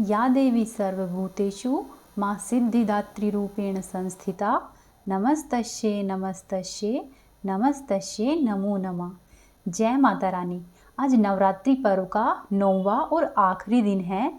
या देवी सर्वभूतेषु माँ सिद्धिदात्री रूपेण संस्थिता नमस्तस्ये नमस्तस्ये नमस्तस्ये नमो नमः। जय माता रानी। आज नवरात्रि पर्व का 9वां और आखिरी दिन है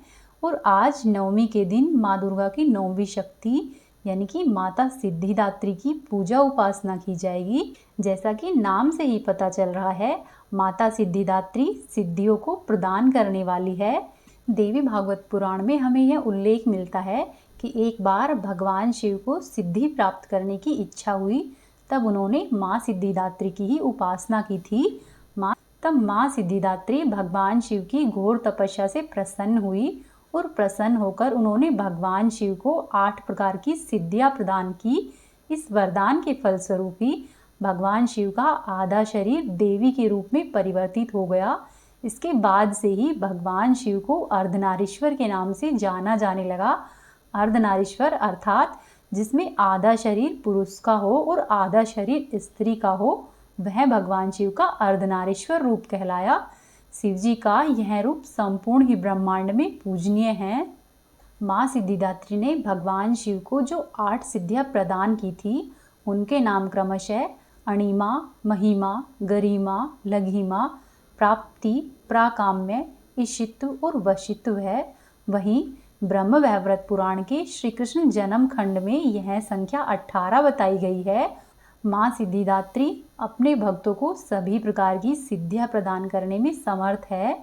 और आज नवमी के दिन माँ दुर्गा की 9वीं शक्ति यानी कि माता सिद्धिदात्री की पूजा उपासना की जाएगी। जैसा कि नाम से ही पता चल रहा है, माता सिद्धिदात्री सिद्धियों को प्रदान करने वाली है। देवी भागवत पुराण में हमें यह उल्लेख मिलता है कि एक बार भगवान शिव को सिद्धि प्राप्त करने की इच्छा हुई, तब उन्होंने माँ सिद्धिदात्री की ही उपासना की थी। तब माँ सिद्धिदात्री भगवान शिव की घोर तपस्या से प्रसन्न हुई और प्रसन्न होकर उन्होंने भगवान शिव को 8 प्रकार की सिद्धियां प्रदान की। इस वरदान के फलस्वरूप ही भगवान शिव का आधा शरीर देवी के रूप में परिवर्तित हो गया। इसके बाद से ही भगवान शिव को अर्धनारीश्वर के नाम से जाना जाने लगा। अर्धनारीश्वर अर्थात जिसमें आधा शरीर पुरुष का हो और आधा शरीर स्त्री का हो, वह भगवान शिव का अर्धनारीश्वर रूप कहलाया। शिव जी का यह रूप संपूर्ण ही ब्रह्मांड में पूजनीय है। माँ सिद्धिदात्री ने भगवान शिव को जो 8 सिद्धियां प्रदान की थी, उनके नाम क्रमशः अणिमा, महिमा, गरिमा, लघिमा, प्राप्ति, प्राकाम्य, ईशित्व और वशित्व है। वहीं ब्रह्म वैवर्त पुराण के श्री कृष्ण जन्म खंड में यह संख्या 18 बताई गई है। माँ सिद्धिदात्री अपने भक्तों को सभी प्रकार की सिद्धियां प्रदान करने में समर्थ है।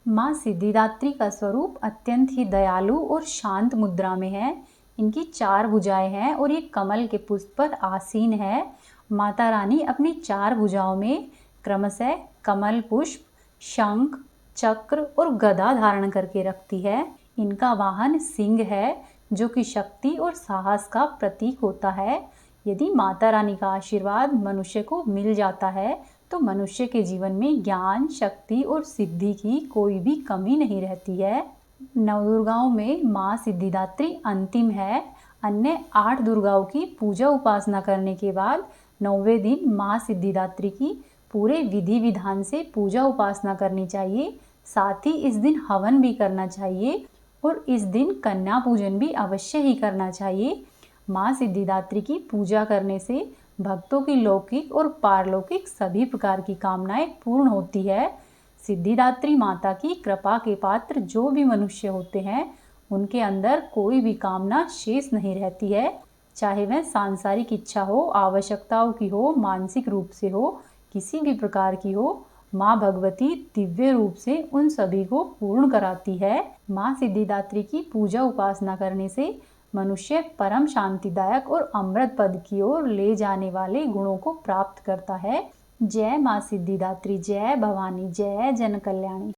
माँ सिद्धिदात्री का स्वरूप अत्यंत ही दयालु और शांत मुद्रा में है। इनकी 4 भुजाएं हैं और ये कमल के पुष्प पर आसीन है। माता रानी अपनी 4 भुजाओं में क्रमशः कमल पुष्प, शंख, चक्र और गदा धारण करके रखती है। इनका वाहन सिंह है, जो कि शक्ति और साहस का प्रतीक होता है। यदि माता रानी का आशीर्वाद मनुष्य को मिल जाता है तो मनुष्य के जीवन में ज्ञान, शक्ति और सिद्धि की कोई भी कमी नहीं रहती है। नवदुर्गाओं में माँ सिद्धिदात्री अंतिम है। अन्य 8 दुर्गाओं की पूजा उपासना करने के बाद 9वें दिन माँ सिद्धिदात्री की पूरे विधि विधान से पूजा उपासना करनी चाहिए। साथ ही इस दिन हवन भी करना चाहिए और इस दिन कन्या पूजन भी अवश्य ही करना चाहिए। माँ सिद्धिदात्री की पूजा करने से भक्तों की लौकिक और पारलौकिक सभी प्रकार की कामनाएं पूर्ण होती है। सिद्धिदात्री माता की कृपा के पात्र जो भी मनुष्य होते हैं, उनके अंदर कोई भी कामना शेष नहीं रहती है। चाहे वह सांसारिक इच्छा हो, आवश्यकताओं की हो, मानसिक रूप से हो, किसी भी प्रकार की हो, माँ भगवती दिव्य रूप से उन सभी को पूर्ण कराती है। माँ सिद्धिदात्री की पूजा उपासना करने से मनुष्य परम शांतिदायक और अमृत पद की ओर ले जाने वाले गुणों को प्राप्त करता है। जय माँ सिद्धिदात्री, जय भवानी, जय जन कल्याणी।